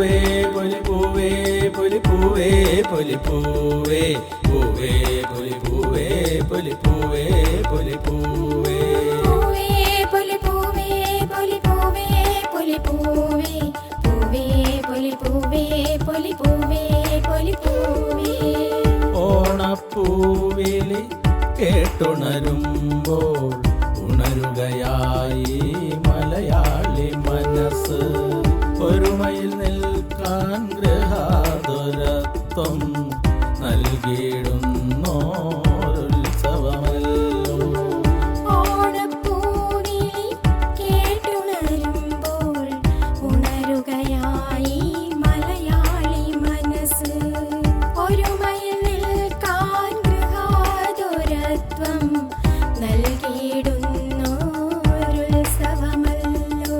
പൂവേ പൊലി പൂവേ പൊലി പൂവേ പൊലി പൂവേ പൂവേ പൊലി പൂവേ പൊലി പൂവേ പൊലി പൂവേ പൂവേ പൊലി പൂവേ പൊലി പൂവേ പൊലി പൂവേ പൂവേ പൊലി പൂവേ പൊലി പൂവേ പൊലി പൂവേ ഓണപ്പൂവിളി കേട്ടുണരുമ്പോൾ ഉണരുകയായി മലയാളി മനസ്സ് ഒരുമയിൽ നിൽക്കാൻ ഗൃഹാതുരത്വം നൽകിയിടുന്നോരുത്സവമല്ലോ ഓണപ്പൂവിളി കേട്ടുണരുമ്പോൾ ഉണരുകയായി മലയാളി മനസ്സ് ഒരുമയിൽ നിൽക്കാൻ ഗൃഹാതുരത്വം നൽകിയിടുന്നോരുത്സവമല്ലോ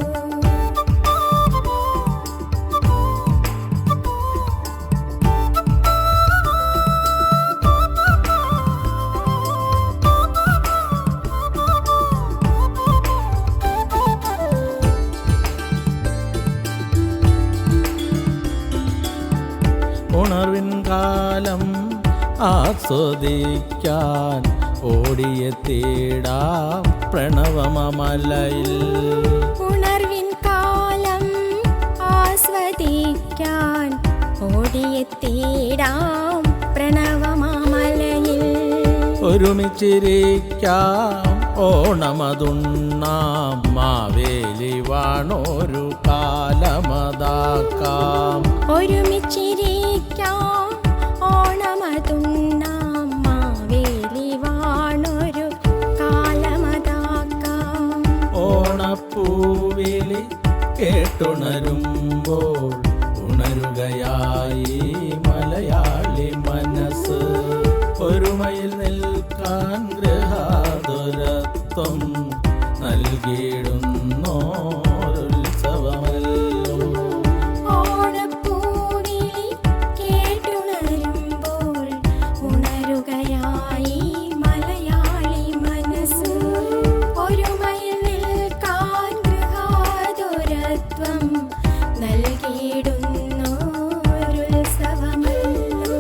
ഉണർവിൻ കാലം ആസ്വദിക്കാൻ ഓടിയെത്തിയിടാം പ്രണവമലയിൽ ഉണർവിൻ കാലം ആസ്വദിക്കാൻ ഓടിയെത്തിയിടാം പ്രണവമാമലയിൽ ഒരുമിച്ചിരിക്കാം ഓണമതുണ്ണാം മാവേലി വാണോരു കാലമതാക്കാം ഒരുമിച്ചിരിക്കാം ഓണമതുണ്ണാം മാവേലി വാണൊരു കാലമതാക്കാം ഓണപ്പൂവിളി കേട്ടുണരുമ്പോൾ ഉണരുകയായി മലയാളി മനസ്സ് ഒരുമയിൽ നിൽക്കാൻ ഗൃഹാതുരത്വം നൽകിയിടുന്നോരുത്സവമല്ലോ ഓണപ്പൂവിളി കേട്ടുണരുമ്പോൾ ഉണരുകയായി മലയാളി മനസ്സ് ഒരുമയിൽ നിൽക്കാൻ ഗൃഹാതുരത്വം നൽകിയിടുന്നോരുത്സവമല്ലോ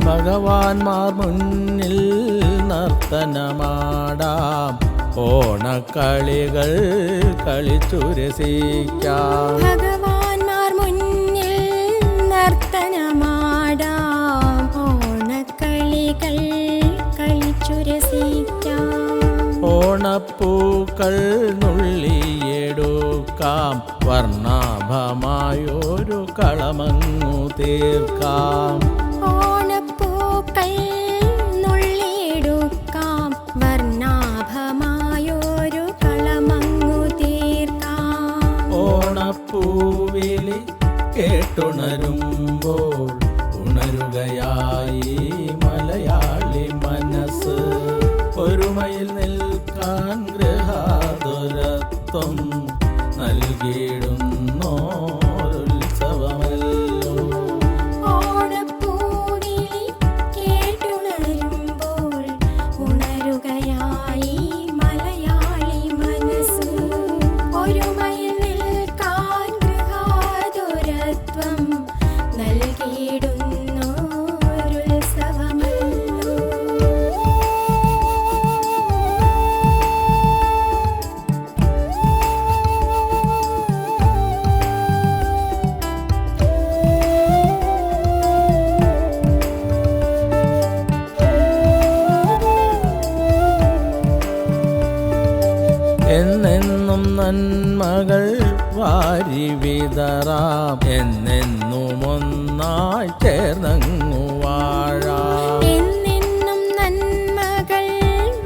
ഭഗവാൻമാർ മുന്നിൽ നർത്തനമാടാം ഓണക്കളികൾ കളിച്ചുരസിക്കാം ഭഗവാൻമാർ മുന്നിൽ നർത്തനമാടാം ഓണക്കളികൾ കളിച്ചുരസിക്കാം ഓണപ്പൂക്കൾ നുള്ളിയെടുക്കാം വർണ്ണാഭമായൊരു കളമങ്ങു തീർക്കാം ഓണപ്പൂക്കൾ നുള്ളിയെടുക്കാം വർണ്ണാഭമായൊരു കളമങ്ങു തീർക്കാം ഓണപ്പൂവിളി കേട്ടുണരുമ്പോൾ ഉണരുകയായി മലയാളി മനസ്സ് ഒരുമയിൽ നിൽക്കാൻ ഗൃഹാതുരത്വം നൽകിയിടുന്നോരുത്സവമല്ലോ ഓണപ്പൂവിളി കേട്ടുണരുമ്പോൾ ഉണരുകയായി മലയാളി മനസ്സ് ഒരുമയിൽ നിൽക്കാൻ ഗൃഹാതുരത്വം നൽകിയിടുന്നോരുത്സവമല്ലോ എന്നെന്നും നന്മകൾ വാരി വിതറാം എന്നെന്നും ഒന്നായി ചേർന്നങ്ങു വാഴാം എന്നെന്നും നന്മകൾ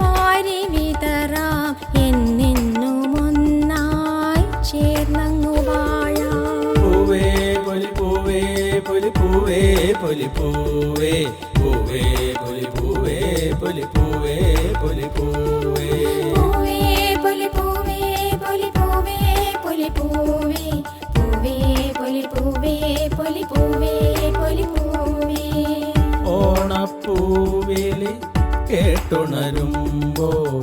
വാരി വിതറാം എന്നെന്നും ഒന്നായി ചേർന്നങ്ങു വാഴാം പൂവേ പൊലി പൂവേ പൊലി പൂവേ പൊലി പൂവേ പൂവേ പൊലി പൂവേ പൊലി പൂവേ പൊലി പൂവേ പൂവേ പൊലി പൂവേ പൊലി പൂവേ കേട്ടുണരുമ്പോൾ